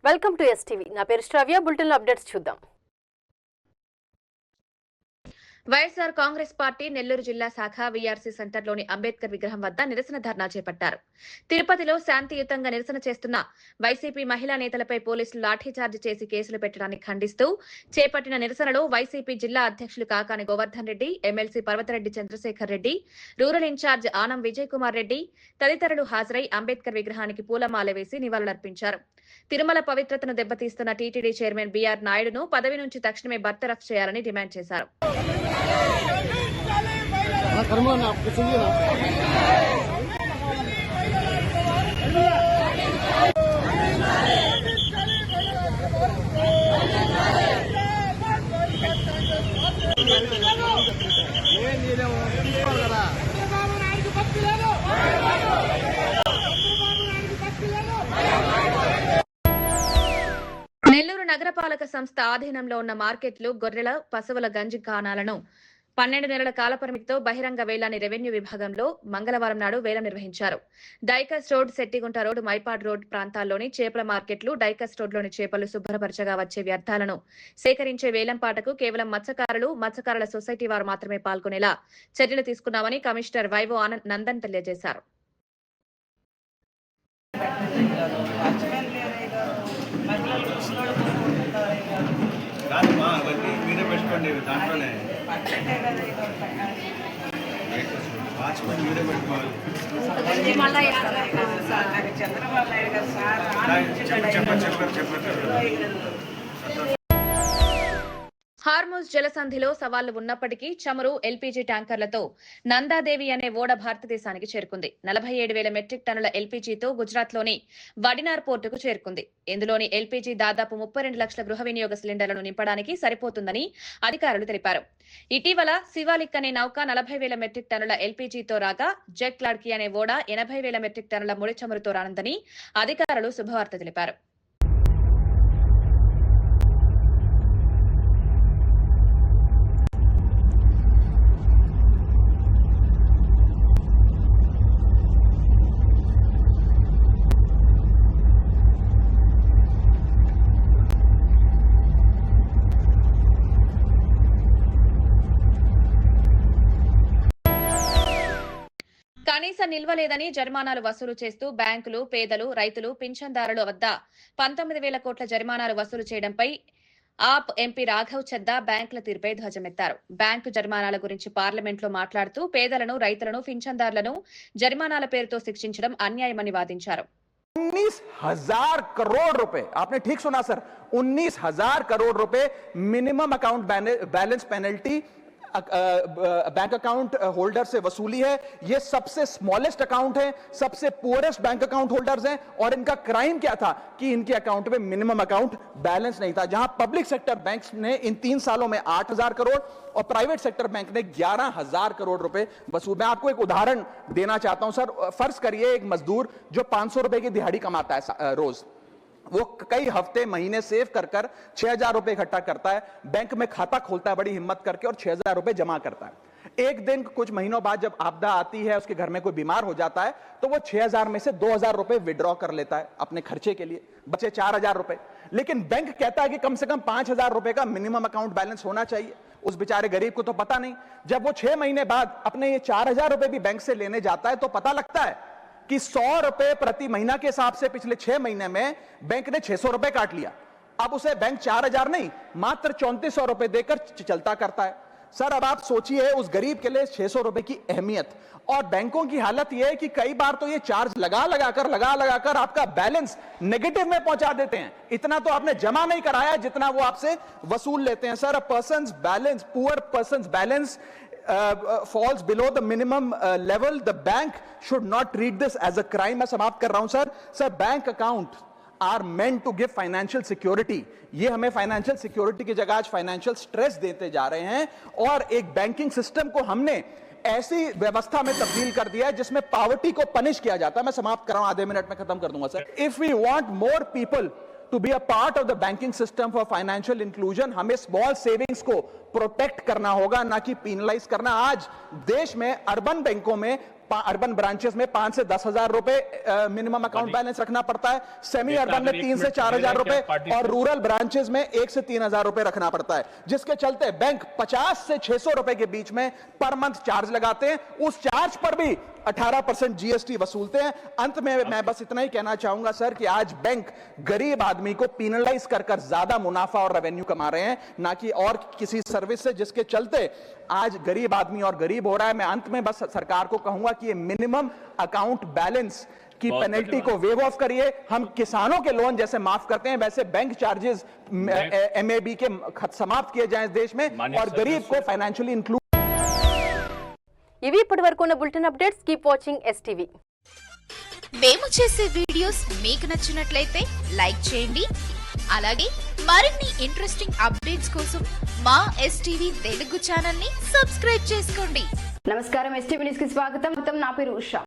Welcome to STV. నా పేరు శ్రావ్య. Bulletin updates చూద్దాం. వైఎస్ఆర్ కాంగ్రెస్ పార్టీ నెల్లూరు జిల్లా శాఖ వీఆర్సీ సెంటర్లోని అంబేద్కర్ విగ్రహం వద్ద నిరసన ధర్నా చేపట్టారు. తిరుపతిలో శాంతియుతంగా నిరసన చేస్తున్న వైసీపీ మహిళా నేతలపై పోలీసులు లాఠీచార్జ్ చేసి కేసులు పెట్టడాన్ని ఖండిస్తూ చేపట్టిన నిరసనలో వైసీపీ జిల్లా అధ్యక్షులు Kakani Govardhan Reddy, MLC Parvathareddy Chandrasekhar Reddy, rural incharge Anam Vijay Kumar Reddy తదితరులు హాజరై అంబేద్కర్ విగ్రహానికి పూలమాల వేసి నివాళులర్పించారు. తిరుమల పవిత్రతను దెబ్బతీస్తున్న టీటీడీ చైర్మన్ బీఆర్ నాయుడును పదవి నుంచి తక్షణమే బర్తరఫ్ చేయాలని డిమాండ్ చేశారు. నెల్లూరు నగరపాలక సంస్థ ఆధీనంలో ఉన్న మార్కెట్లు, గొర్రెల, పశువుల గంజి కాణాలను 12 నెలల కాలపరిమితితో బహిరంగ వేలాన్ని రెవెన్యూ విభాగంలో మంగళవారం నాడు వేలం నిర్వహించారు. Dykes road, Settigunta road, Mypadu road ప్రాంతాల్లోని చేపల మార్కెట్లు, డైకస్ రోడ్లోని చేపలు శుభ్రపరచగా వచ్చే వ్యర్థాలను సేకరించే వేలంపాటకు కేవలం మత్స్యకారుల సొసైటీ వారు మాత్రమే పాల్గొనేలా చర్యలు తీసుకున్నామని కమిషనర్ వైవో నందన్ తెలియజేశారు. హార్మోజ్ జలసంధిలో సవాళ్లు ఉన్నప్పటికీ చమురు, ఎల్పీజీ ట్యాంకర్లతో నందాదేవి అనే ఓడ భారతదేశానికి చేరుకుంది. 47,000 మెట్రిక్ టన్నుల ఎల్పీజీతో గుజరాత్లోని వడినార్ పోర్టుకు చేరుకుంది. ఇందులోని ఎల్పీజీ దాదాపు 32 లక్షల గృహ వినియోగ సిలిండర్లను నింపడానికి సరిపోతుందని అధికారులు తెలిపారు. ఇటీవల శివాలిక్ అనే నౌక 40,000 మెట్రిక్ టన్నుల ఎల్పీజీతో రాగా, జెక్ లాడ్కీ అనే ఓడ 80,000 మెట్రిక్ టన్నుల ముడి చమురుతో రానుందని అధికారులు శుభవార్త తెలిపారు. కనీస నిల్వ లేదని జరిమానాలు వసూలు చేస్తూ బ్యాంకులు, పేదలు, రైతులు, పింఛన్దారుల వద్ద 19,000 కోట్ల జరిమానాలు వసూలు చేయడంపై ఆప్ ఎంపీ రాఘవ్ చద్దా బ్యాంకుల తీరుపై ధ్వజమెత్తారు. బ్యాంకు జరిమానాల గురించి పార్లమెంట్లో మాట్లాడుతూ పేదలను, రైతులను, పింఛన్దారులను జరిమానాల పేరుతో శిక్షించడం అన్యాయమని వాదించారు. 19,000 करोड़ रुपए, आपने ठीक सुना सर, 19,000 करोड़ रुपए minimum account balance penalty bank account holder से वसूली है। ये सबसे स्मॉलेस्ट अकाउंट है, सबसे पुअरेस्ट बैंक अकाउंट होल्डर्स हैं, और इनका क्राइम क्या था कि इनके अकाउंट में मिनिमम अकाउंट बैलेंस नहीं था। जहां पब्लिक सेक्टर बैंक्स ने इन 3 सालों में 8,000 करोड़ और प्राइवेट सेक्टर बैंक ने 11,000 करोड़ रुपए वसूल। मैं आपको एक उदाहरण देना चाहता हूं सर। फर्ज करिए एक मजदूर जो 500 रुपए की दिहाड़ी कमाता है रोज, वो कई हफ्ते महीने सेव कर 6,000 रुपए इकट्ठा करता है, बैंक में खाता खोलता है बड़ी हिम्मत करके और 6,000 रुपए जमा करता है। एक दिन कुछ महीनों बाद जब आपदा आती है, उसके घर में कोई बीमार हो जाता है, तो वो 6,000 में से 2,000 रुपए विड्रॉ कर लेता है अपने खर्चे के लिए, बचे 4,000 रुपए। लेकिन बैंक कहता है कि कम से कम 5,000 रुपए का मिनिमम अकाउंट बैलेंस होना चाहिए। उस बेचारे गरीब को तो पता नहीं। जब वो 6 महीने बाद अपने ये 4,000 रुपए भी बैंक से लेने जाता है तो पता लगता है कि 100 रुपए प्रति महीना के हिसाब से पिछले 6 महीने में बैंक ने 600 रुपए काट लिया। अब उसे बैंक 4,000 नहीं, मात्र 3,400 रुपए देकर चलता करता है। सर अब आप सोचिए उस गरीब के लिए 600 रुपए की अहमियत। और बैंकों की हालत यह है कि कई बार तो ये चार्ज लगा लगाकर आपका बैलेंस नेगेटिव में पहुंचा देते हैं। इतना तो आपने जमा नहीं कराया जितना वो आपसे वसूल लेते हैं। Sir, poor persons balance falls below the minimum level, the bank should not treat this as a crime. मैं समाप्त कर रहा हूं sir. Bank account are meant to give financial security. ये हमें फाइनेंशियल सिक्योरिटी की जगह आज फाइनेंशियल स्ट्रेस देते जा रहे हैं, और एक बैंकिंग सिस्टम को हमने ऐसी व्यवस्था में तब्दील कर दिया है जिसमें पॉवर्टी को पनिश किया जाता है। मैं समाप्त कर रहा हूं, आधे मिनट में खत्म कर दूंगा sir. If we want more people to be a part of the banking system for financial inclusion, हमें स्मॉल सेविंग्स को प्रोटेक्ट करना होगा, ना कि पीनलाइज करना। आज देश में अर्बन बैंकों में, अर्बन ब्रांचेस में 5 से 10 हजार रुपए मिनिमम अकाउंट बैलेंस रखना पड़ता है, सेमी अर्बन में 3 से 4 हजार रुपए, और रूरल ब्रांचेस में 1 से 3 हजार रुपए रखना पड़ता है, जिसके चलते बैंक 50 से 600 रुपए के बीच में पर मंथ चार्ज लगाते हैं। उस चार्ज पर भी 18% जीएसटी वसूलते हैं। अंत में मैं बस इतना ही कहना चाहूंगा सर कि आज बैंक गरीब आदमी को पीनलाइज कर ज्यादा मुनाफा और रेवेन्यू कमा रहे हैं, ना कि और किसी सर्विस से, जिसके चलते आज गरीब आदमी और गरीब हो रहा है। मैं अंत में बस सरकार को कहूंगा कि ये मिनिमम अकाउंट बैलेंस की पेनल्टी को वेव ऑफ करिए। हम किसानों के लोन जैसे माफ करते हैं, वैसे बैंक चार्जेस एमएबी के समाप्त किए जाएं इस देश में, और गरीब को फाइनेंशियली इंक्लूड। ఇవి ఇప్పటివరకు ఉన్న bulletin updates. Keep watching STV. మేము చేసే వీడియోస్ మీకు నచ్చినట్లయితే లైక్ చేయండి. అలాగే మరిన్ని ఇంట్రెస్టింగ్ అప్డేట్స్ కోసం మా ఎస్టీవీ తెలుగు ఛానల్ ని సబ్స్క్రైబ్ చేసుకోండి. నమస్కారం, ఎస్టీవీ న్యూస్ కి స్వాగతం. నా పేరు ఉషా.